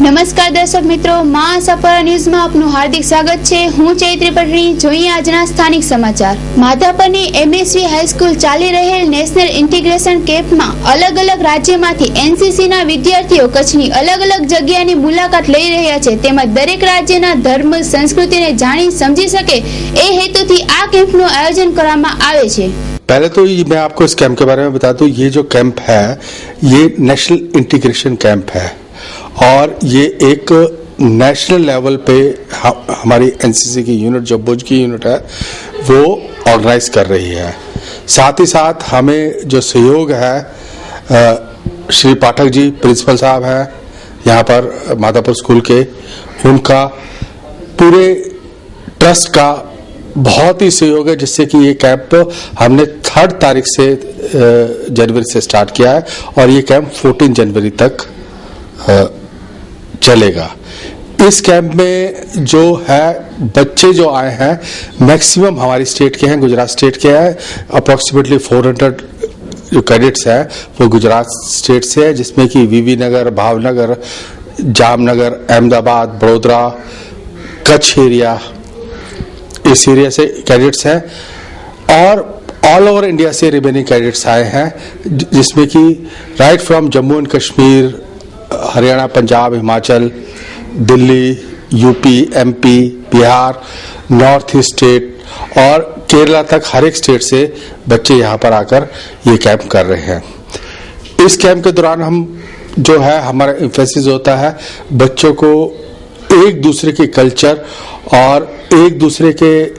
નમસ્કાર દર્શક મિત્રો, માં આશાપુરા ન્યૂઝમાં આપનું હાર્દિક સ્વાગત છે। હું ચૈત્રી પટણી। જોઈએ આજના સ્થાનિક સમાચાર। માધાપરની એમએસવી હાઈસ્કૂલ ચાલી રહેલ નેશનલ ઇન્ટિગ્રેશન કેમ્પમાં અલગ અલગ રાજ્યમાંથી એનસીસીના વિદ્યાર્થીઓ કચ્છની અલગ અલગ જગ્યાની મુલાકાત લઈ રહ્યા છે, તેમજ દરેક રાજ્યના ધર્મ સંસ્કૃતિને જાણી સમજી શકે એ હેતુથી આ કેમ્પનું આયોજન કરવામાં આવે છે। पहले तो मैं आपको इस कैंप के बारे में बता दूं। ये जो कैंप है ये नेशनल इंटीग्रेशन कैंप है और ये एक नेशनल लेवल पे हमारी एनसीसी की यूनिट, जो भुज की यूनिट है, वो ऑर्गेनाइज कर रही है। साथ ही साथ हमें जो सहयोग है, श्री पाठक जी प्रिंसिपल साहब हैं यहाँ पर माधापुर स्कूल के, उनका पूरे ट्रस्ट का बहुत ही सहयोग है, जिससे कि ये कैंप हमने 3 तारीख से जनवरी से स्टार्ट किया है और ये कैंप 14 जनवरी तक चलेगा। इस कैंप में जो है बच्चे जो आए हैं मैक्सिमम हमारी स्टेट के हैं, गुजरात स्टेट के हैं। अप्रोक्सीमेटली 400 जो कैडेट्स हैं वो गुजरात स्टेट से है, जिसमें कि वीवी नगर, भावनगर, जामनगर, अहमदाबाद, बड़ोदरा, कच्छ एरिया, इस एरिया से कैडेट्स हैं और ऑल ओवर इंडिया से रिमेनिंग कैडेट्स आए हैं, जिसमें कि right from Jammu and Kashmir, Haryana, Punjab, Himachal, Delhi, UP, MP, Bihar, north east state और केरला तक हर एक स्टेट से बच्चे यहाँ पर आकर ये कैंप कर रहे हैं। इस कैंप के दौरान हम जो है हमारा एम्फेसिस होता है बच्चों को एक दूसरे के कल्चर और एक दूसरे के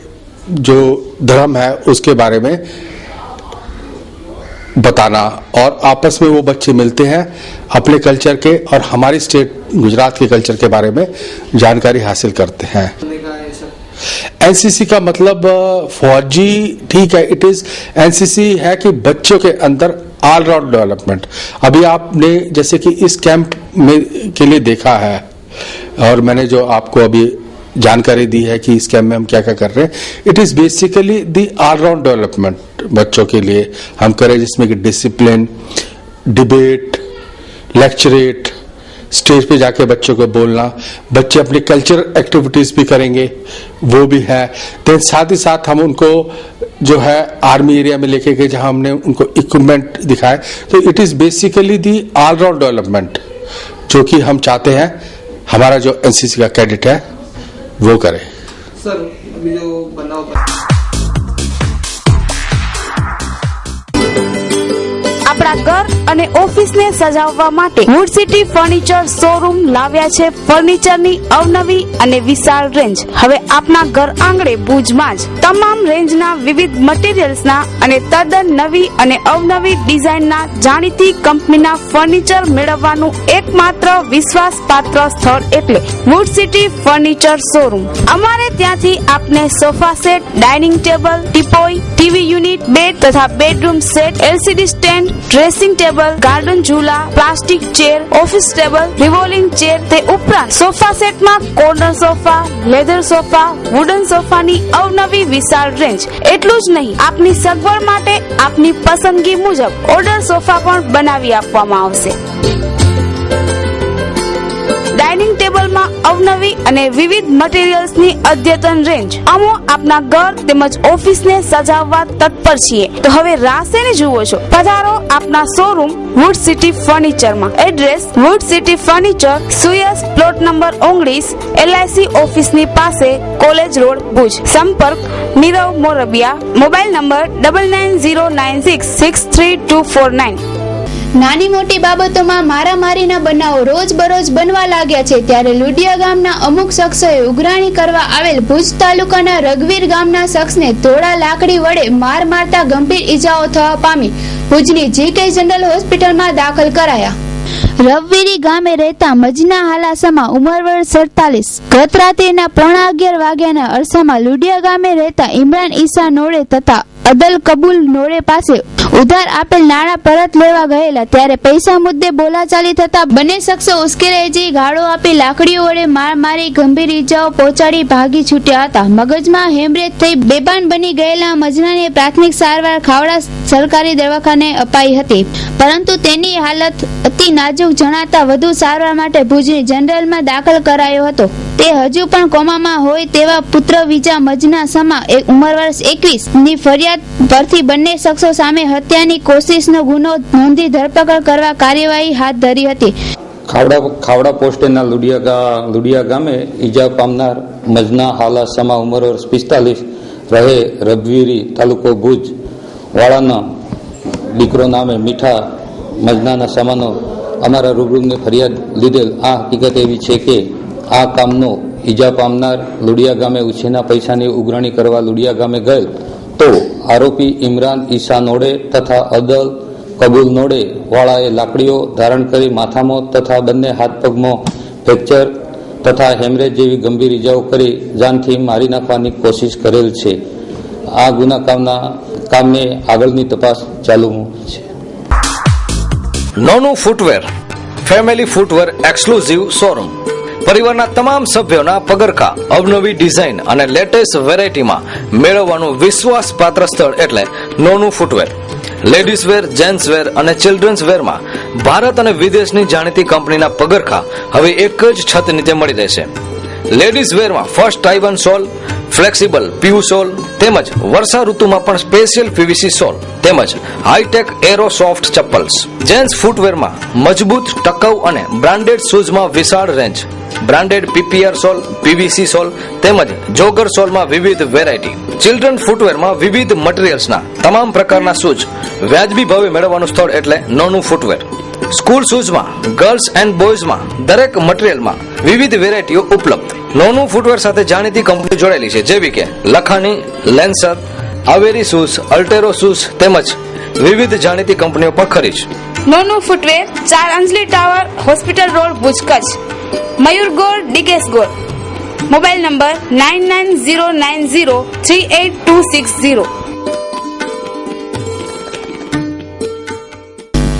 जो धर्म है उसके बारे में बताना, और आपस में वो बच्चे मिलते हैं अपने कल्चर के और हमारी स्टेट गुजरात के कल्चर के बारे में जानकारी हासिल करते हैं। एनसीसी का मतलब फौजी, ठीक है, इट इज एनसीसी है कि बच्चों के अंदर ऑल राउंड डेवलपमेंट। अभी आपने जैसे कि इस कैंप में के लिए देखा है और मैंने जो आपको अभी जानकारी दी है कि इस कैंप में हम क्या क्या कर रहे हैं, it is basically the all round development बच्चों के लिए हम करें, जिसमें कि डिसिप्लिन, डिबेट, लेक्चरेट, स्टेज पे जाके बच्चों को बोलना, बच्चे अपनी कल्चर एक्टिविटीज भी करेंगे, वो भी है। तो साथ ही साथ हम उनको जो है आर्मी एरिया में लेके गए जहां हमने उनको इक्विपमेंट दिखाए। तो it is basically the all round development जो कि हम चाहते हैं हमारा जो एनसीसी का कैडेट है वो करे। सर अभी जो बनाव આપણા ઘર અને ઓફિસને સજાવવા માટે વુડ સિટી ફર્નિચર શોરૂમ લાવ્યા છે ફર્નિચરની અવનવી અને વિશાળ રેન્જ। હવે આપના ઘર આંગણે ભુજમાં જ તમામ રેન્જના વિવિધ મટીરીયલ્સના અને તદ્દન નવી અને અવનવી ડિઝાઇનના જાણીતી કંપનીના ફર્નિચર મેળવવાનું એકમાત્ર વિશ્વાસપાત્ર સ્થળ એટલે વુડ સિટી ફર્નિચર શોરૂમ। અમારે ત્યાંથી આપને sofa set, dining table, teapoy, TV unit, bed તથા bedroom set, LCD stand, dressing table, garden ઝૂલા, plastic chair, office table, revolving chair, તે ઉપરાંત સોફા સેટમાં corner sofa, leather sofa, wooden સોફાની અવનવી વિશાળ રેન્જ। એટલું જ નહીં, આપની સગવડ માટે આપની પસંદગી મુજબ ઓર્ડર સોફા પણ બનાવી આપવામાં આવશે। ડાઇનિંગ ટેબલમાં અવનવી અને વિવિધ મટીરીયલ્સની અદ્યતન રેન્જ। અમો આપના ઘર તેમજ ઓફિસને સજાવવા તત્પર છીએ, તો હવે રાહ શેની જુઓ છો? પધારો આપના શોરૂમ વુડ સિટી ફર્નિચરમાં। એડ્રેસ વુડ સિટી ફર્નિચર, સુયસ પ્લોટ નંબર 19, LIC ઓફિસની પાસે, કોલેજ રોડ, ભુજ। સંપર્ક નીરવ મોરબિયા, મોબાઈલ નંબર 9909663249। નાની મોટી બાબતોમાં મારામારીના બનાવો રોજબરોજ બનવા લાગ્યા છે, ત્યારે લુડિયા ગામના અમુક શખ્સોએ ઉઘરાણી કરવા આવેલ ભુજ તાલુકાના રઘવીર ગામના શખ્સને ધોળા લાકડી વડે માર મારતા ગંભીર ઈજાઓ થવા પામી ભુજની GK જનરલ હોસ્પિટલમાં દાખલ કરાયા। રવવીરી ગામે રહેતા મજના હાલાસામાં ઉંમર વર્ષ 47 ગત રાત્રિના 11:15 વાગ્યાના અરસામાં લુડિયા ગામે રહેતા ઇમરાન ઈસા નોડે તથા અદલ કબૂલ નોડે પાસે ઉધાર આપેલ નાણાં પરત લેવા ગયેલા, ત્યારે પૈસા મુદ્દે બોલાચાલી થતા બંને શખ્સો ઉશ્કેરાઈ જઈ ગાળો આપી લાકડીઓ વડે માર મારી ગંભીર ઈજાઓ પહોંચાડી ભાગી છૂટ્યા હતા। મગજમાં હેમરેજ થઈ બેભાન બની ગયેલા મજનાને પ્રાથમિક સારવાર ખાવડા સરકારી દવાખાને અપાઈ હતી, પરંતુ તેની હાલત અતિ નાજુક જણાતા વધુ સારવાર માટે ભુજની જનરલમાં દાખલ કરાયો હતો. તે હજુ પણ કોમામાં હોય તેવા પુત્ર વિજા મજના સમા ઉંમર વર્ષ 21 ની ફરિયાદ પરથી બંને શખ્સો સામે હત્યાની કોશિશનો ગુનો નોંધી ધરપકડ કરવા કાર્યવાહી હાથ ધરી હતી. ખાવડા પોસ્ટેના લુડિયા ગામે ઈજા પામનાર મજના હાલા સમા ઉંમર વર્ષ 45 રહે રબવીરી તાલુકો ભુજ વાળાના દીકરો નામે મીઠા મજનાના સમાનો અમારા રૂબરૂની ફરિયાદ લીધેલ. આ હકીકત એવી છે કે આ કામનો ઈજા પામનાર લુડિયા ગામે ઉછીના પૈસાની ઉઘરાણી કરવા લુડિયા ગામે ગયેલ તો આરોપી ઇમરાન ઈસા નોડે તથા અદલ કબૂલ નોડે વાળાએ લાકડીઓ ધારણ કરી માથામાં તથા બંને હાથ પગમાં ફ્રેક્ચર તથા હેમરેજ જેવી ગંભીર ઇજાઓ કરી જાનથી મારી નાખવાની કોશિશ કરેલ છે. આ ગુના કામને આગળની તપાસ ચાલુ છે. Nonu footwear family footwear exclusive showroom પરિવારના તમામ સભ્યોના પગરખા અવનવી ડિઝાઇન અને લેટેસ્ટ વેરાયટીમાં મેળવવાનું વિશ્વાસપાત્ર સ્થળ એટલે Nonu footwear. Ladies wear, gents wear અને ચિલ્ડ્રન્સ વેરમાં ભારત અને વિદેશની જાણીતી કંપનીના પગરખા હવે એક જ છત નીચે મળી રહેશે. લેડીઝ વેરમાં ફર્સ્ટ ટાઇવન સોલ, ફ્લેક્સિબલ પીયુ સોલ તેમજ વર્ષા ઋતુમાં પણ સ્પેશિયલ પીવીસી સોલ તેમજ હાઈટેક એરો સોફ્ટ ચપ્પલ્સ. જેન્ટ્સ ફૂટવેરમાં મજબૂત, ટકાઉ અને બ્રાન્ડેડ શૂઝમાં વિશાળ રેન્જ. બ્રાન્ડેડ પીપીઆર સોલ, પીવીસી સોલ તેમજ જોગર સોલમાં વિવિધ વેરાયટી. ચિલ્ડ્રન ફૂટવેરમાં વિવિધ મટીરીયલ્સના તમામ પ્રકારના શૂઝ વ્યાજબી ભાવે મેળવવાનું સ્થળ એટલે Nonu footwear. School શૂઝમાં, girls and બોયઝમાં દરેક મટીરીયલમાં વિવિધ વેરાયટીઓ ઉપલબ્ધ. નોનું ફૂટવેર સાથે જાણીતી કંપની જોડાયેલી છે જેવી કે લખાણી, લેન્સર, આવેરી શૂઝ, અલ્ટેરો શૂઝ તેમજ વિવિધ જાણીતી કંપનીઓ પણ ખરી છે. Nonu footwear 4 Anjali tower, hospital road, Bhuj, Kutch. Mayur ગોળ, ડીકેશ ગોળ. Mobile number 9909038260.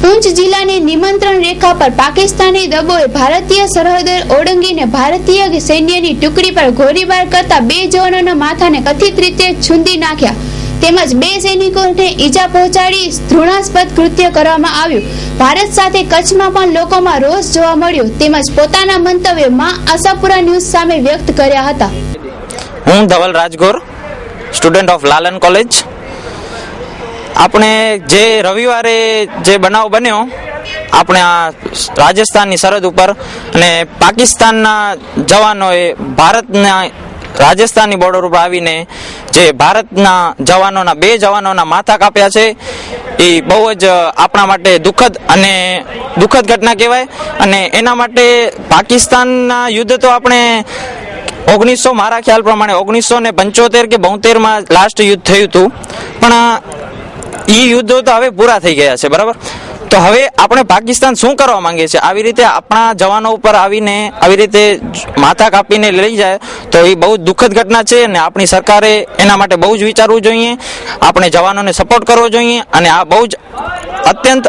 પૂંચ જિલ્લાની નિયંત્રણ રેખા પર પાકિસ્તાની દળોએ ભારતીય સરહદ ઓળંગીને ભારતીય સૈન્યની ટુકડી પર ગોળીબાર કરતા 2 જવાનોના માથાને કથિત રીતે છૂંદી નાખ્યા તેમજ 2 સૈનિકોને ઈજા પહોંચાડી ઘૃણાસ્પદ કૃત્ય કરવામાં આવ્યું. ભારત સાથે કચ્છમાં પણ લોકોમાં રોષ જોવા મળ્યો તેમજ પોતાના મંતવ્યોમાં આશાપુરા ન્યૂઝ સામે વ્યક્ત કર્યા હતા. હું Dhaval Rajgor, student of Lalan college. આપણે જે રવિવારે જે બનાવ બન્યો આપણે આ રાજસ્થાનની સરહદ ઉપર અને પાકિસ્તાનના જવાનોએ ભારતના રાજસ્થાનની બોર્ડર ઉપર આવીને જે ભારતના જવાનોના 2 જવાનોના માથા કાપ્યા છે એ બહુ જ આપણા માટે દુઃખદ ઘટના કહેવાય. અને એના માટે પાકિસ્તાનના યુદ્ધ તો આપણે 1900 મારા ખ્યાલ પ્રમાણે 1975 કે 72 લાસ્ટ યુદ્ધ થયું હતું, પણ એ યુદ્ધો તો હવે પૂરા થઈ ગયા છે. બરાબર, તો હવે આપણે પાકિસ્તાન શું કરવા માંગે છે? આવી રીતે આપણા જવાનો ઉપર આવીને આવી રીતે માથા કાપીને લઈ જાય તો એ બહુ દુઃખદ ઘટના છે અને આપણી સરકારે એના માટે બહુ જ વિચારવું જોઈએ. આપણે જવાનોને સપોર્ટ કરવો જોઈએ અને આ બહુ જ અત્યંત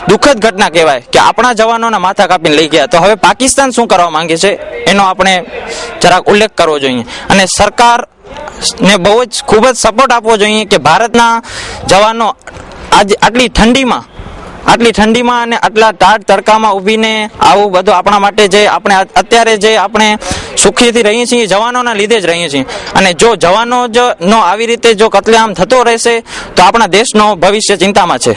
દુઃખદ ઘટના કહેવાય કે આપણા જવાનોના માથા કાપીને લઈ ગયા. તો હવે પાકિસ્તાન શું કરવા માંગે છે એનો આપણે જરાક ઉલ્લેખ કરવો જોઈએ અને સરકાર ને બહુ જ ખૂબ જ સપોર્ટ આપવો જોઈએ કે ભારતના જવાનો આજે આટલી ઠંડીમાં અને આટલા ટાઢ તડકામાં ઊભીને આવું બધું આપણા માટે જે આપણે અત્યારે જે આપણે સુખીથી રહીએ છીએ જવાનોના લીધે જ રહીએ છીએ. અને જો જવાનો જ નો આવી રીતે જો કતલેઆમ થતો રહેશે તો આપણા દેશનો ભવિષ્ય ચિંતામાં છે.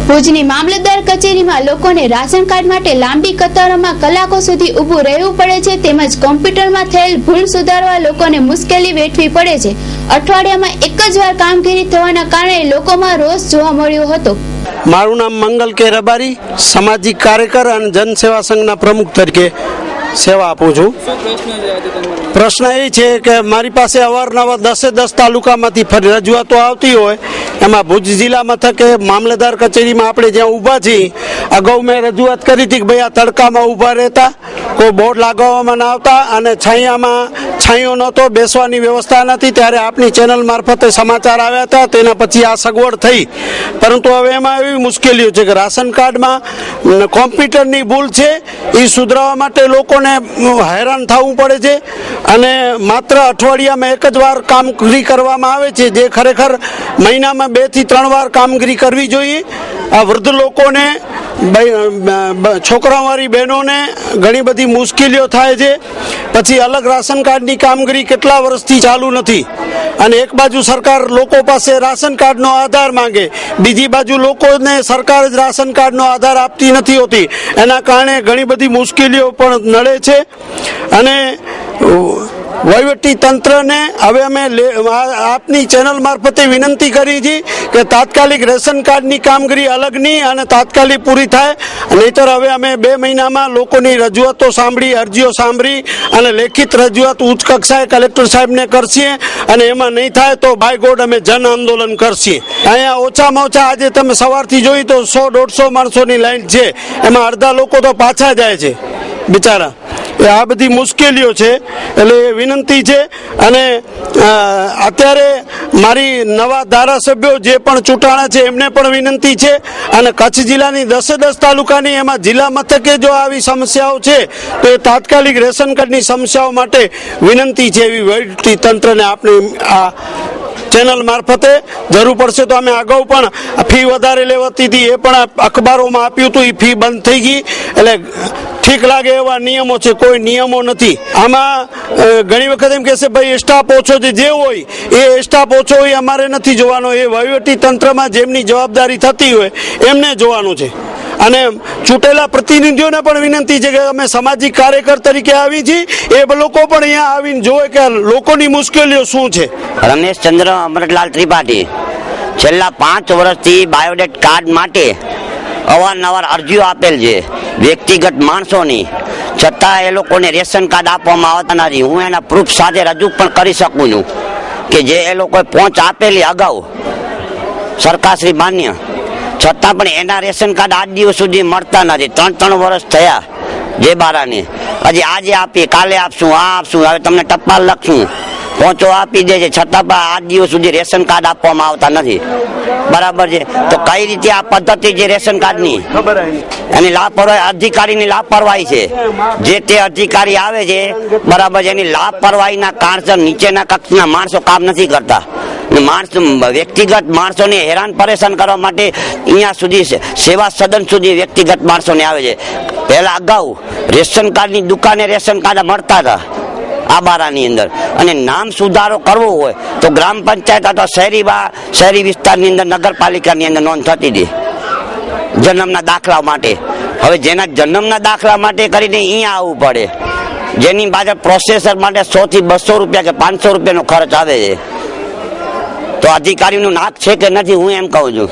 ભુજની મામલતદાર કચેરીમાં લોકોને રાશન કાર્ડ માટે લાંબી કતારોમાં કલાકો સુધી ઊભું રહેવું પડે છે, તેમજ કોમ્પ્યુટરમાં થયેલ ભૂલ સુધારવા લોકોને મુશ્કેલી વેઠવી પડે છે. અઠવાડિયામાં એક જ વાર કામગીરી થવાના કારણે લોકોમાં રોષ જોવા મળ્યો હતો. મારું નામ મંગલ કે રબારી, સામાજિક કાર્યકર અને જનસેવા સંઘના પ્રમુખ તરીકે સેવા આપું છું. પ્રશ્ન એ છે કે મારી પાસે અવારનવાર 10 તાલુકામાંથી રજૂઆતો આવતી હોય, એમાં ભુજ જિલ્લા મથકે મામલતદાર કચેરીમાં આપણે જ્યાં ઊભા છીએ, અગાઉ મેં રજૂઆત કરી હતી કે ભાઈ આ તડકામાં ઊભા રહેતા, કોઈ બોર્ડ લગાવવામાં ના આવતા અને છાંયો નહોતો, બેસવાની વ્યવસ્થા નથી. ત્યારે આપની ચેનલ મારફતે સમાચાર આવ્યા હતા, તેના પછી આ સગવડ થઈ. પરંતુ હવે એમાં એવી મુશ્કેલીઓ છે કે રાશન કાર્ડમાં કોમ્પ્યુટરની ભૂલ છે, એ સુધારવા માટે લોકોને હેરાન થવું પડે છે અને માત્ર અઠવાડિયામાં એક જ વાર કામગીરી કરવામાં આવે છે, જે ખરેખર મહિનામાં 2 થી 3 વાર કામગીરી કરવી જોઈએ. આ વૃદ્ધ લોકોને, છોકરાવાળી બહેનોને ઘણી બધી મુશ્કેલીઓ થાય છે. પછી અલગ રાશન કાર્ડની કામગીરી કેટલા વર્ષથી ચાલુ નથી અને એક બાજુ સરકાર લોકો પાસે રાશન કાર્ડનો આધાર માંગે, બીજી બાજુ લોકોને સરકાર જ રાશન કાર્ડનો આધાર આપતી નથી હોતી. એના કારણે ઘણી બધી મુશ્કેલીઓ પણ નડે છે અને વહીવટી તંત્રને હવે અમે આપની ચેનલ મારફતે વિનંતી કરી છે કે તાત્કાલિક રેશન કાર્ડની કામગીરી અલગની અને તાત્કાલિક પૂરી થાય, નહીતર હવે અમે 2 મહિનામાં લોકોની રજૂઆતો સાંભળી, અરજીઓ સાંભળી અને લેખિત રજૂઆત ઉચ્ચ કક્ષાએ કલેક્ટર સાહેબને કરશે અને એમાં નહીં થાય તો બાય ગોડ અમે જન આંદોલન કરશે. અહીંયા ઓછામાં ઓછા આજે તમે સવારથી જોઈ તો 100-150 માણસોની લાઈન છે, એમાં અડધા લોકો તો પાછા જાય છે બિચારા. આ બધી મુશ્કેલીઓ છે, એટલે વિનંતી છે. અને અત્યારે મારી નવા ધારાસભ્યો જે પણ ચૂંટાણા છે એમને પણ વિનંતી છે અને કચ્છ જિલ્લાની 10 તાલુકાની એમાં જિલ્લા મથકે જો આવી સમસ્યાઓ છે તો એ તાત્કાલિક રેશન કાર્ડની સમસ્યાઓ માટે વિનંતી છે એવી વહીવટી તંત્રને આપણે આ ચેનલ મારફતે જરૂર પડશે. તો અમે અગાઉ પણ ફી વધારે લેવાતી હતી, એ પણ અખબારોમાં આપ્યું હતું, એ ફી બંધ થઈ ગઈ. એટલે ઠીક લાગે એવા નિયમો છે, કોઈ નિયમો નથી. આમાં ઘણી વખત એમ કહેશે ભાઈ સ્ટાફ ઓછો છે, જે હોય એ સ્ટાફ ઓછો હોય અમારે નથી જોવાનો, એ વહીવટી તંત્રમાં જેમની જવાબદારી થતી હોય એમને જોવાનું છે. અને ચૂંટેલા પ્રતિનિધિઓને પણ વિનંતી છે કે અમે સામાજિક કાર્યકર તરીકે આવી છીએ, એ લોકો પણ અહીંયા આવીને જોવે કે લોકોની મુશ્કેલીઓ શું છે. રમેશ ચંદ્ર અમરતલાલ ત્રિપાઠી, છેલ્લા 5 વર્ષથી બાયોડેટ કાર્ડ માટે અવારનવાર અરજીઓ આપેલ છે વ્યક્તિગત માણસોની, છતાં એ લોકોને રેશન કાર્ડ આપવામાં આવતા નથી. હું એના પ્રૂફ સાથે રજૂ પણ કરી શકું છું કે જે એ લોકોએ પહોંચ આપેલી અગાઉ સરકારશ્રી માન્ય, છતાં પણ એના રેશન કાર્ડ આજ દિવસ સુધી મળતા નથી. 3 વર્ષ થયા જે બારાને, હજી આજે આપીએ, કાલે આપશું, આ આપશું, હવે તમને ટપાલ લખશું, પહોંચો આપી દે છે, છતાં પણ આજ દિવસ સુધી રેશન કાર્ડ આપવામાં આવતા નથી. બરાબર છે, તો કઈ રીતે આ પદ્ધતિ છે રેશન કાર્ડની? એની લાપરવાહી, અધિકારીની લાપરવાહી છે. જે તે અધિકારી આવે છે બરાબર છે, એની લાપરવાહીના કારણસર નીચેના કક્ષના માણસો કામ નથી કરતા. વ્યક્તિગત માણસોને હેરાન પરેશાન કરવા માટે અહીંયા સુધી સેવા સદન સુધી વ્યક્તિગત માણસોને આવે છે. પહેલા અગાઉ રેશન કાર્ડની દુકાને રેશન કાર્ડ મળતા હતા આ બારાની અંદર, અને નામ સુધારો કરવો હોય તો ગ્રામ પંચાયત અથવા શહેરી વિસ્તારની અંદર નગરપાલિકાની અંદર નોંધ થતી હતી જન્મના દાખલા માટે. હવે જેના જન્મના દાખલા માટે કરીને અહીંયા આવવું પડે, જેની પાછળ પ્રોસેસર માટે 100 થી 200 રૂપિયા કે 500 રૂપિયાનો ખર્ચ આવે છે. તો અધિકારીનું નાક છે કે નથી, હું એમ કહું છું.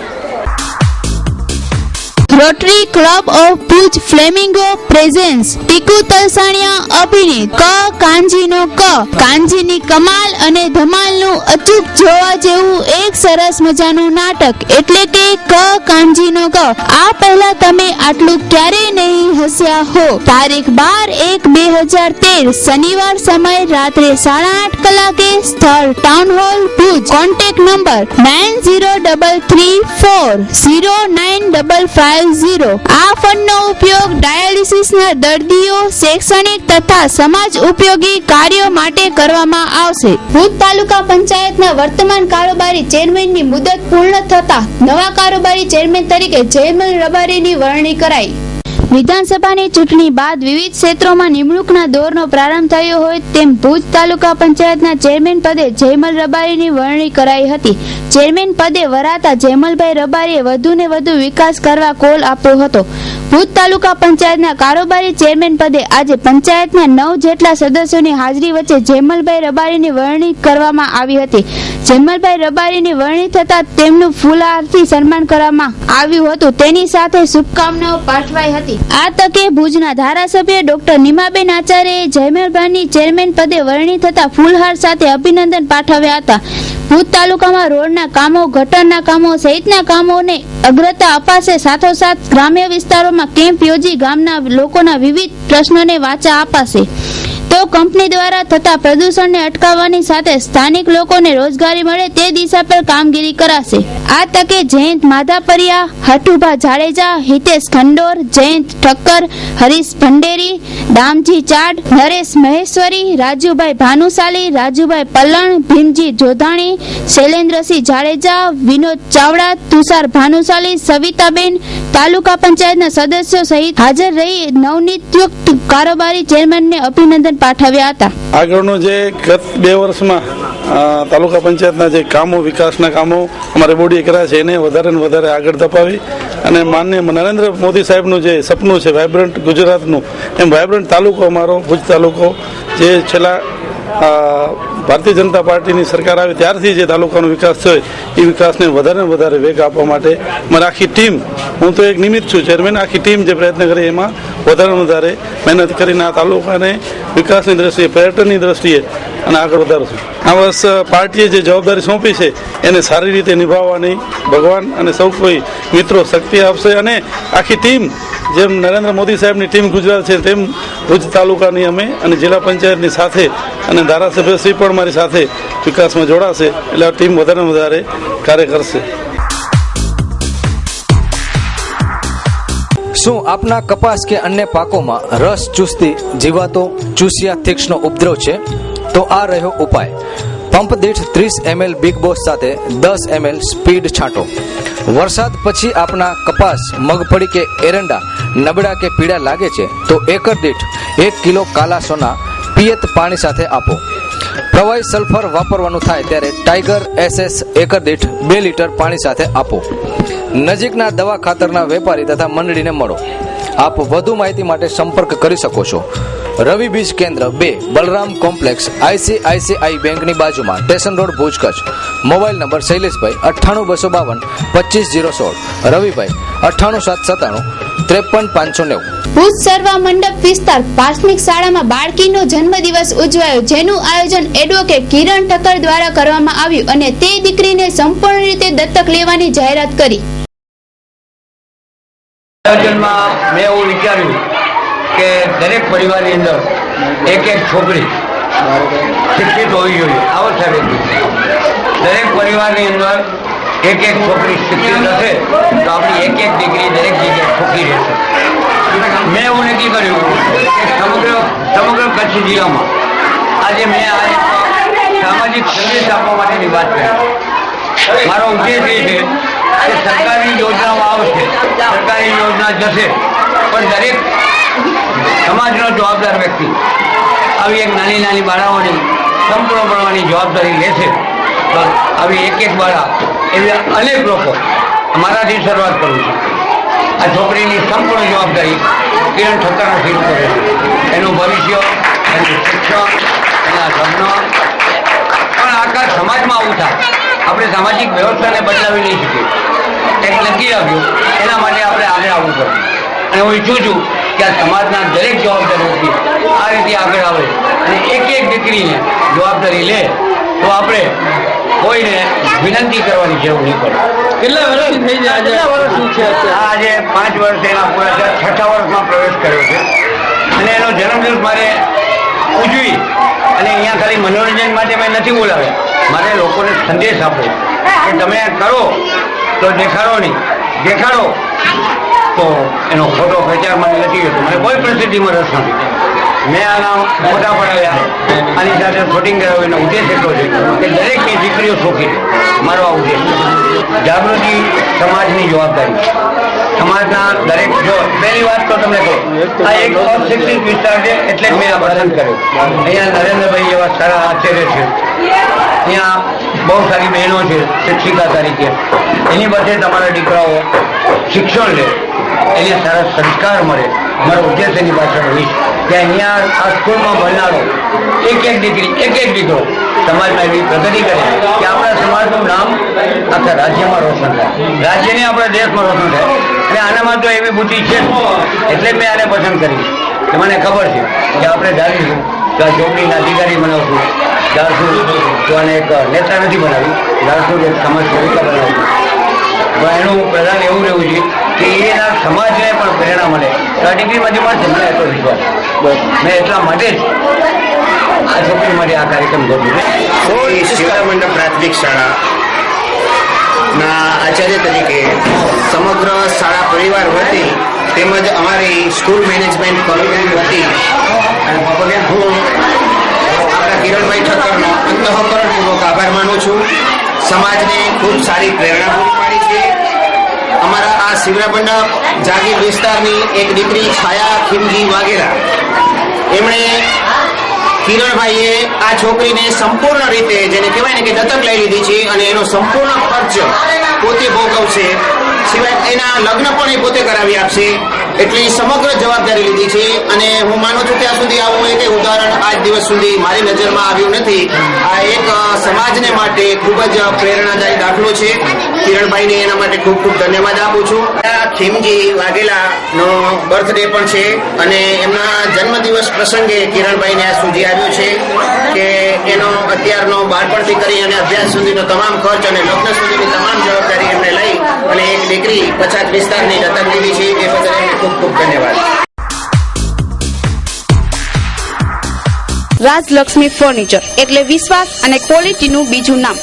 Rotary Club of Bhuj Flamingo presents Tiku Talsania અભિનીત ક કાંજીનો ક, કાંજીની કમાલ અને ધમાલનું અચૂક જોવા જેવું એક સરસ મજાનું નાટક એટલે કે ક કાંજીનો ક. આ પહેલા તમે આટલું ક્યારેય નહીં હસ્યા હો. તારીખ 12/1/2013 શનિવાર, સમય રાત્રે 8:30 કલાકે, સ્થળ town hall Bhuj. Contact number 9034095550. આ ફંડનો ઉપયોગ ડાયાલિસિસના દર્દીઓ, શૈક્ષણિક તથા સમાજ ઉપયોગી કાર્યો માટે કરવામાં આવશે. ભુજ તાલુકા પંચાયતના વર્તમાન કારોબારી ચેરમેનની મુદત પૂર્ણ થતા નવા કારોબારી ચેરમેન તરીકે જયમલ રબારીની વરણી કરાઈ. વિધાનસભાની ચૂંટણી બાદ વિવિધ ક્ષેત્રોમાં નિમણૂકના દોરનો પ્રારંભ થયો હોય તેમ ભુજ તાલુકા પંચાયતના ચેરમેન પદે જયમલ રબારીની વરણી કરાઈ હતી. ચેરમેન પદે વરાતા જયમલભાઈ રબારીએ વધુને વધુ વિકાસ કરવા કોલ આપ્યો હતો. ભુજ તાલુકા પંચાયતના કારોબારી ચેરમેન પદે આજે પંચાયતના 9 જેટલા સદસ્યોની હાજરી વચ્ચે જયમલભાઈ રબારીની વરણી કરવામાં આવી હતી. જયમલભાઈ રબારીની વરણી થતા તેમનું ફૂલહારથી સન્માન કરવામાં આવ્યું હતું. તેની સાથે શુભકામનાઓ પાઠવાઈ હતી. આ તકે ભુજના ધારાસભ્ય ડોક્ટર નીમાબેન આચાર્યએ જયમલભાઈની ચેરમેન પદે વરણી થતા ફૂલહાર સાથે અભિનંદન પાઠવ્યા હતા. ભુજ તાલુકામાં રોડના કામો, ગટરના કામો સહિતના કામોને અગ્રતા અપાશે. સાથોસાથ ગ્રામ્ય વિસ્તારોમાં કેમ્પ યોજી ગામના લોકોના વિવિધ પ્રશ્નોને વાચા અપાશે. તો કંપની દ્વારા થતા પ્રદૂષણને અટકાવવાની સાથે સ્થાનિક લોકોને રોજગારી મળે તે દિશા પર કામગીરી કરાશે. આ તકે જયંત માધાપરિયા, હઠુભા જાડેજા, હિતેશ ખંડોર, જયંત ઠક્કર, હરીશ ભંડેરી, દામજી ચાડ, નરેશ મહેશ્વરી, રાજુભાઈ ભાનુશાલી, રાજુભાઈ પલ્લણ, ભીમજી જોધાણી, શૈલેન્દ્રસિંહ જાડેજા, વિનોદ ચાવડા, તુષાર ભાનુશાલી, સવિતાબેન તાલુકા પંચાયતના સદસ્યો સહિત હાજર રહી નવનિયુક્ત કારોબારી ચેરમેનને અભિનંદન પાઠવ્યા હતા. આગળનો જે ગત 2 વર્ષમાં તાલુકા પંચાયતના જે કામો, વિકાસના કામો અમારે બોડીએ કર્યા છે એને વધારે ને વધારે આગળ ધપાવી અને માનનીય નરેન્દ્ર મોદી સાહેબનું જે સપનું છે વાઇબ્રન્ટ ગુજરાતનું, એમ વાઇબ્રન્ટ તાલુકો અમારો ભુજ તાલુકો જે છેલ્લા ભારતીય જનતા પાર્ટીની સરકાર આવી ત્યારથી જે તાલુકાનો વિકાસ થયો એ વિકાસને વધારે ને વધારે વેગ આપવા માટે મારી આખી ટીમ, હું તો એક નિમિત્ત છું ચેરમેન, આખી ટીમ જે પ્રયત્ન કરી એમાં વધારે ને વધારે મહેનત કરીને આ તાલુકાને વિકાસની દ્રષ્ટિએ, પર્યટનની દ્રષ્ટિએ અને આગળ વધારશું. આ વર્ષ પાર્ટીએ જે જવાબદારી સોંપી છે એને સારી રીતે નિભાવવાની ભગવાન અને સૌ કોઈ મિત્રો શક્તિ આપશે. અને આખી ટીમ જેમ નરેન્દ્ર મોદી સાહેબની ટીમ ગુજરાત છે તેમ ભુજ તાલુકાની અમે અને જિલ્લા પંચાયતની સાથે અને ધારાસભ્ય શ્રી પણ મારી સાથે વિકાસમાં જોડાશે. એટલે આ ટીમ વધારે ને વધારે કાર્ય કરશે. શું આપના કપાસ કે અન્ય પાકોમાં રસ ચૂસતી જીવાતો, ચૂસિયા થિક્સનો ઉપદ્રવ છે? તો આ રહ્યો ઉપાય. પંપ દીઠ 30 ml બિગ બોસ સાથે 10 ml સ્પીડ છાંટો. વરસાદ પછી આપના કપાસ, મગફળી કે એરંડા નબળા કે પીળા લાગે છે તો એકર દીઠ 1 કિલો કાલા સોના પિયત પાણી સાથે આપો. પ્રવાહી સલ્ફર વાપરવાનું થાય ત્યારે ટાઈગર SS એકર દીઠ 2 લીટર પાણી સાથે આપો. નજીકના દવા ખાતરના વેપારી તથા મંડળીને મળો. આપ વધુ માહિતી માટે સંપર્ક કરી શકો છો. રવિ બીજ કેન્દ્ર 2, બલરામ કોમ્પ્લેક્સ, ICICI બેંકની બાજુમાં, station road, Bhuj, Kutch. Mobile number શૈલેષભાઈ 98 252 25016, રવિભાઈ 98 797 53 590. ભુજ સરવા મંડપ વિસ્તાર પ્રાથમિક શાળામાં બાળકીનો જન્મદિવસ ઉજવાયો, જેનું આયોજન એડવોકેટ કિરણ ઠક્કર દ્વારા કરવામાં આવ્યું અને તે દીકરીને સંપૂર્ણ રીતે દત્તક લેવાની જાહેરાત કરી. આયોજનમાં મેં એવું વિચાર્યું કે દરેક પરિવારની અંદર એક છોકરી શિક્ષિત હોવી જોઈએ. આવો સાહેબ, દરેક પરિવારની અંદર એક છોકરી શિક્ષિત હશે તો આપણી એક દીકરી દરેક જગ્યાએ છોકરી રહેશે. મેં એવું નક્કી કર્યું કે સમગ્ર કચ્છ જિલ્લામાં આજે મેં સામાજિક સંદેશ આપવા માટેની વાત કરી. મારો ઉદ્દેશ એ છે કે સરકારી યોજનાઓ આવશે, સરકારી યોજના જશે, પણ દરેક સમાજનો જવાબદાર વ્યક્તિ આવી એક નાની બાળાઓની સંપૂર્ણ ભણવાની જવાબદારી લેશે તો આવી એક બાળા એવી અનેક લોકો, મારાથી શરૂઆત કરું છું, આ છોકરીની સંપૂર્ણ જવાબદારી કિરણ ઠક્કરના શીર કરે છે. એનું ભવિષ્ય, એનું શિક્ષણ, એના સપના, પણ આખા સમાજમાં આવું થાય. આપણે સામાજિક વ્યવસ્થાને બદલાવી નહીં શકીએ. એક નક્કી આવ્યું, એના માટે આપણે આગળ આવવું પડે. અને હું ઈચ્છું છું કે આ સમાજના દરેક જવાબદાર વ્યક્તિ આ રીતે આગળ આવે અને એક દીકરીને જવાબદારી લે તો આપણે કોઈને વિનંતી કરવાની જરૂર નહીં પડે. કેટલા વર્ષથી થઈ જાય? કેટલા વર્ષનું છે? આજે 5 વર્ષ એના પૂરા 6 વર્ષમાં પ્રવેશ કર્યો છે અને એનો જન્મદિવસ મારે ઉજવી અને અહીંયા ખાલી મનોરંજન માટે મેં નથી બોલાવ્યા. મારે લોકોને સંદેશ આપો કે તમે કરો તો દેખાડો નહીં, દેખાડો તો એનો ફોટો પ્રચાર મને નથી જતો. મને કોઈ પરિસ્થિતિમાં રસ નથી. મેં આના ફોટા પડાવ્યા, આની સાથે શૂટિંગ કરાવ્યું. એનો ઉદ્દેશ એટલો છે કે દરેકની દીકરીઓ શોખી છે. મારો આ ઉદ્દેશ જાગૃતિ સમાજની જવાબદારી. સમાજના દરેક જો પહેલી વાત તો તમને કહું, આ એક અશિક્ષિત વિસ્તાર છે એટલે જ મેં આ પસંદ કર્યું. અહીંયા નરેન્દ્રભાઈ એવા સારા આચાર્ય છે, ત્યાં બહુ સારી બહેનો છે શિક્ષિકા તરીકે, એની વચ્ચે તમારા દીકરાઓ શિક્ષણ લે, એને સારા સંસ્કાર મળે. અમારો ઉદ્દેશ એની પાછળ હોય કે અહીંયા આ સ્કૂલમાં ભણનારો એક દીકરો સમાજમાં એવી પ્રગતિ કરે કે આપણા સમાજનું નામ આખા રાજ્યમાં રોશન થાય, રાજ્યને આપણા દેશમાં રોશન થાય. અને આનામાં તો એવી બુદ્ધિ છે એટલે મેં આને પસંદ કરી કે મને ખબર છે કે આપણે ધારીશું તો આ ચોકડીના અધિકારી બનાવશું, ધારશું તો આને એક નેતા નથી બનાવી, ધારશું એક સમાજ સેવિકા બનાવશું. પણ એનું પ્રધાન એવું રહેવું છે કે એના સમાજને પણ પ્રેરણા મળે. તો આ ડિગ્રીમાંથી મળશે, મને એટલો વિશ્વાસ. મેં એટલા માટે જ આ છોકરી માટે આ કાર્યક્રમ કર્યો. શિવરા મંડળ પ્રાથમિક શાળાના આચાર્ય તરીકે સમગ્ર શાળા પરિવાર વતી તેમજ અમારી સ્કૂલ મેનેજમેન્ટ કમિટી વતી હું આપણા કિરણભાઈ ઠક્કરનો અંતઃકરણપૂર્વક આભાર માનું છું. સમાજને ખૂબ સારી પ્રેરણા પૂરી પાડી છે. અમારા આ શિવરા મંડળ જાગીર વિસ્તારની એક દીકરી છાયા ખીમજી વાઘેલા, એમણે કિરણભાઈએ આ છોકરીને સંપૂર્ણ રીતે જેને કહેવાય ને કે દત્તક લઈ લીધી છે અને એનો સંપૂર્ણ ખર્ચ પોતે ભોગવશે, સિવાય એના લગ્ન પણ એ પોતે કરાવી આપશે. એટલી સમગ્ર જવાબદારી લીધી છે અને હું માનું છું ત્યાં સુધી આવું એક ઉદાહરણ આજ દિવસ સુધી મારી નજરમાં આવ્યું નથી. આ એક સમાજને માટે ખૂબ જ પ્રેરણાદાયી દાખલો છે. કિરણભાઈને એના માટે ખૂબ ખૂબ ધન્યવાદ આપું છું. ખીમજી વાઘેલાનો બર્થડે પણ છે અને એમના જન્મદિવસ પ્રસંગે કિરણભાઈને આ સૂજી આવ્યું છે કે એનો અત્યારનો બાળપણથી કરી અને અભ્યાસ સુધીનો તમામ ખર્ચ અને લગ્ન સુધીની તમામ જવાબદારી એમને લઈ અને એક દીકરી પછાત વિસ્તારની દત્તક લીધી છે. એ બદલ એમને ખૂબ ખૂબ ધન્યવાદ. રાજલક્ષ્મી ફર્નિચર એટલે વિશ્વાસ અને ક્વોલિટીનું બીજું નામ.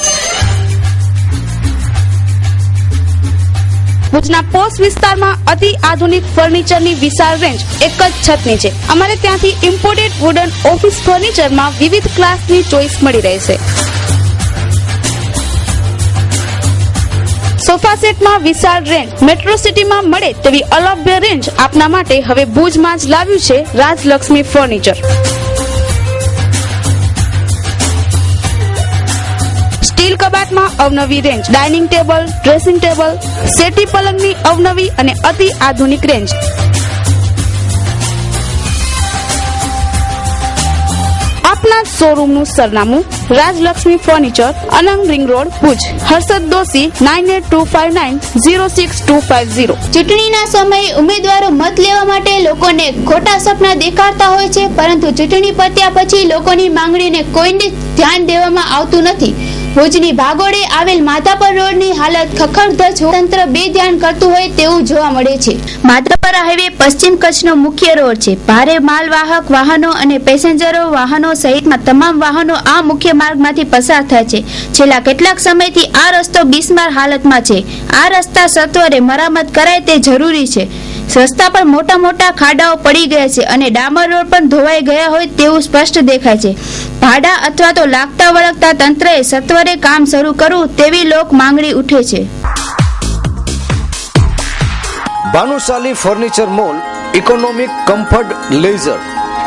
ભુજના પોસ્ટ વિસ્તારમાં અતિ આધુનિક ફર્નિચરની વિશાળ રેન્જ એક જ છતની છે. અમારે ત્યાંથી ઇમ્પોર્ટેડ વુડન ઓફિસ ફર્નિચરમાં વિવિધ ક્લાસની ચોઇસ મળી રહેશે. સોફા સેટમાં વિશાળ રેન્જ, મેટ્રો સિટીમાં મળે તેવી અલભ્ય રેન્જ આપના માટે હવે ભુજમાં જ લાવ્યું છે રાજલક્ષ્મી ફર્નિચર. સ્ટીલ કબાટમાં અવનવી range, dining table, dressing table, settee પલંગની અવનવી અને અતિ આધુનિક રેન્જ. આપના શોરૂમનું સરનામું રાજલક્ષ્મી ફર્નિચર, અનંગ રિંગ રોડ, ભુજ. હર્ષદ દોશી 9825906250. ચૂંટણીના સમયે ઉમેદવારો મત લેવા માટે લોકોને ખોટા સપના દેખાડતા હોય છે, પરંતુ ચૂંટણી પત્યા પછી લોકોની માંગણીને કોઈને ધ્યાન દેવામાં આવતું નથી. ભુજની ભાગોળે આવેલ માધાપર રોડની હાલત ખખડધજ તંત્ર બેધ્યાન કરતું હોય તેવું જોવા મળે છે. માધાપર હાઈવે પશ્ચિમ કચ્છનો મુખ્ય રોડ છે. ભારે માલવાહક વાહનો અને પેસેન્જરો વાહનો સહિતના તમામ વાહનો આ મુખ્ય માર્ગમાંથી પસાર થાય છે. છેલ્લા કેટલાક સમયથી આ રસ્તો બિસ્માર હાલતમાં છે. આ રસ્તા સત્વરે મરામત કરાય તે જરૂરી છે. રસ્તા પર મોટા મોટા ખાડાઓ પડી ગયા છે અને ડામર રોડ પણ ધોવાઈ ગયા હોય તેવું સ્પષ્ટ દેખાય છે. ભાડા અથવા તો લાગતા વળગતા તંત્રએ સત્વરે કામ શરૂ કરવું તેવી લોક માંગણી ઉઠે છે. Bhanushali furniture mall, economic, comfort, leisure.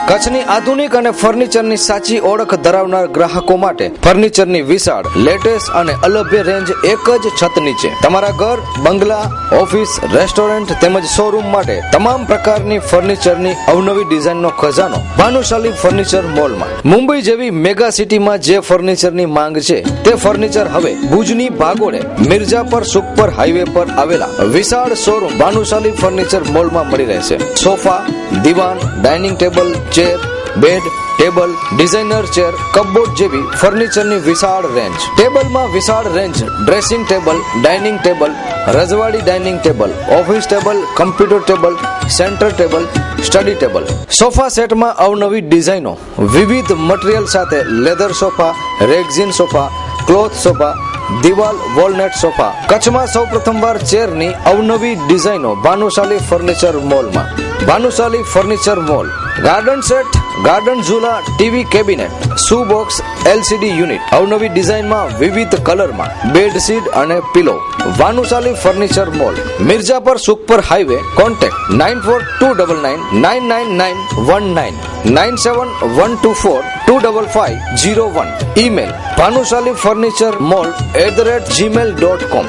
કચ્છની આધુનિક અને ફર્નિચરની સાચી ઓળખ ધરાવનાર ગ્રાહકો માટે ફર્નિચરની વિશાળ, લેટેસ્ટ અને અલભ્ય રેન્જ એક જ છત નીચે. તમારા ઘર, બંગલા, ઓફિસ, રેસ્ટોરન્ટ તેમજ શોરૂમ માટે તમામ પ્રકારની ફર્નિચરની અવનવી ડિઝાઇનનો ખજાનો ભાનુશાલી ફર્નિચર મોલમાં. મુંબઈ જેવી મેગા સિટીમાં જે ફર્નિચરની માંગ છે તે ફર્નિચર હવે ભુજની ભાગોળે મિર્જાપર સુખપર હાઈવે પર આવેલા વિશાળ શોરૂમ ભાનુશાલી ફર્નિચર મોલમાં મળી રહેશે. સોફા, દીવાન, dining table, chair, bed, table, designer chair, cupboard જેવી ફર્નિચરની વિશાળ રેન્જ. ટેબલમાં વિશાળ range, dressing table, dining table, રજવાડી dining table, office table, computer table, centre table, study table. Sofa સેટમાં અવનવી ડિઝાઇનો, વિવિધ મટીરીયલ સાથે leather sofa, rexine sofa, cloth sofa, દિવાલ વોલનેટ સોફા. કચ્છમાં સૌ પ્રથમવાર ચેરની અવનવી ડિઝાઇનો ભાનુશાલી ફર્નિચર મોલમાં. Bhanushali furniture mall. Garden set, garden ઝૂલા, TV cabinet, shoe box, LCD unit અવનવી ડિઝાઇનમાં વિવિધ કલરમાં, બેડશીટ અને pillow. Bhanushali furniture mall, Mirjapar Sukhpar highway. Contact 9429999919 9712425501. Email bhanushalifarnituremall@gmail.com.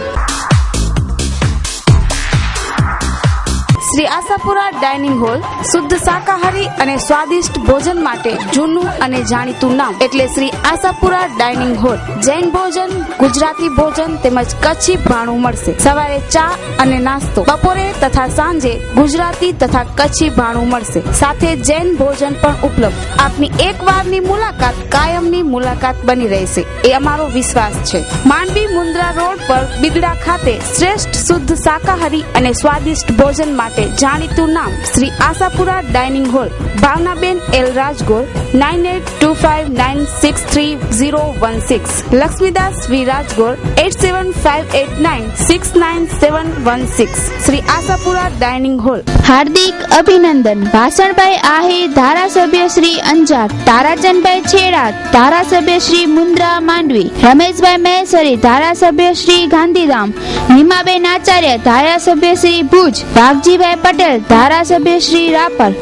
Shri Ashapura dining hall શુદ્ધ શાકાહારી અને સ્વાદિષ્ટ ભોજન માટે જૂનું અને જાણીતું નામ એટલે શ્રી આશાપુરા ડાઇનિંગ હોલ. જૈન ભોજન, ગુજરાતી ભોજન તેમજ કચ્છી ભાણું મળશે. સવારે ચા અને નાસ્તો, બપોરે તથા સાંજે ગુજરાતી તથા કચ્છી ભાણું મળશે. સાથે જૈન ભોજન પણ ઉપલબ્ધ. આપની એકવારની મુલાકાત કાયમની મુલાકાત બની રહેશે એ અમારો વિશ્વાસ છે. માંડવી મુન્દ્રા રોડ પર બિગડા ખાતે શ્રેષ્ઠ શુદ્ધ શાકાહારી અને સ્વાદિષ્ટ ભોજન માટે જાણીતું નામ Shri Ashapura dining hall. Bhavnaben L Rajgor 9825963016. Laxmidas V Rajgor 8758969716. Shri Ashapura dining hall. હાર્દિક અભિનંદન. ભાષણભાઈ આહિર ધારાસભ્ય શ્રી અંજાર, તારાચંદભાઈ છેડા ધારાસભ્ય શ્રી મુન્દ્રા માંડવી, રમેશભાઈ મહેશ્વરી ધારાસભ્ય શ્રી ગાંધીધામ, નીમાબેન આચાર્ય ધારાસભ્ય શ્રી ભુજ, વાઘજીભાઈ પટેલ ધારાસભ્ય શ્રી રાપર.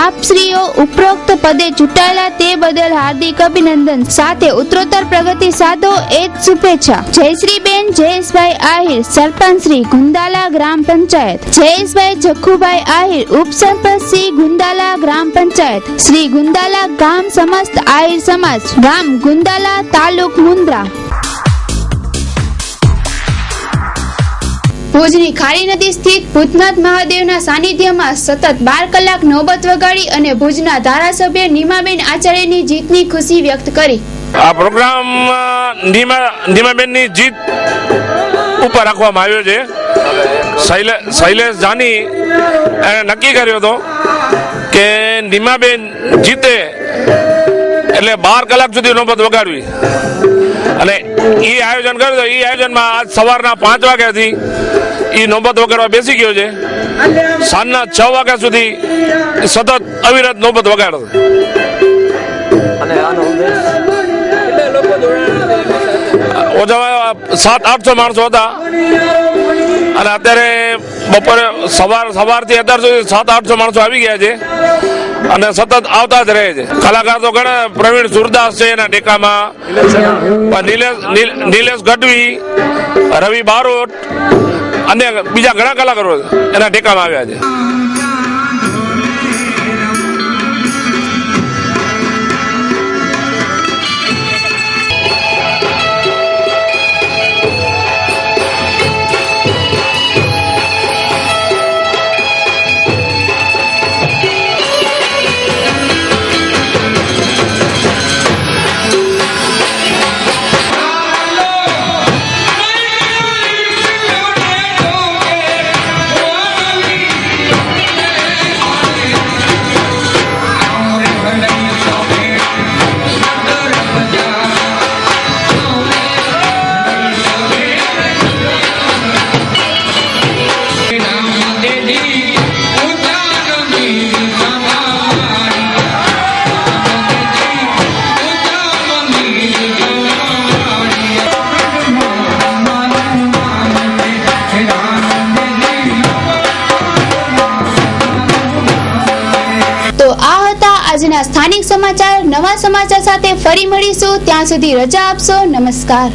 આપ શ્રીઓ ઉપરોક્ત પદે ચૂંટાયેલા તે બદલ હાર્દિક અભિનંદન. સાથે ઉત્તરોત્તર પ્રગતિ સાધો એ જ શુભેચ્છા. જયશ્રીબેન જયેશભાઈ આહિર, સરપંચ શ્રી ગુંદાલા ગ્રામ પંચાયત. જયેશભાઈ જખુભાઈ આહિર, ઉપસરપંચ શ્રી ગુંદાલા ગ્રામ પંચાયત. શ્રી ગુંદાલા ગામ સમસ્ત આહિર સમાજ, ગામ ગુંદાલા, તાલુક મુન્દ્રા. ભુજની ખારી નદી સ્થિત ભૂતનાથ મહાદેવના સાનિધ્યમાં સતત 12 કલાક નોબત વગાડી અને ભુજના ધારાસભ્ય નીમાબેન આચાર્યની જીતની ખુશી વ્યક્ત કરી. આ પ્રોગ્રામ નીમાબેનની જીત ઉપર રાખવામાં આવ્યો છે. શૈલેષ જાની નક્કી કર્યો હતો કે નીમાબેન જીતે એટલે 12 કલાક સુધી નોબત વગાડવી અને એ આયોજન કર્યું તો એ આયોજનમાં આજ સવારના 5 વાગ્યાથી એ નોબત વગાડવા બેસી ગયો છે. સાંજના 6 વાગ્યા સુધી સતત અવિરત નોબત વગાડો. ઓછામાં 700-800 માણસો હતા અને અત્યારે બપોરે સવારથી અત્યાર સુધી 700-800 માણસો આવી ગયા છે અને સતત આવતા જ રહે છે. કલાકાર તો ઘણા, પ્રવીણ સુરદાસ છે એના ટેકામાં, નિલેશ ગઢવી, રવિ બારોટ અને બીજા ઘણા કલાકારો એના ટેકામાં આવ્યા છે. આજના સ્થાનિક સમાચાર. નવા સમાચાર સાથે ફરી મળીશું. ત્યાં સુધી રજા આપશો. નમસ્કાર.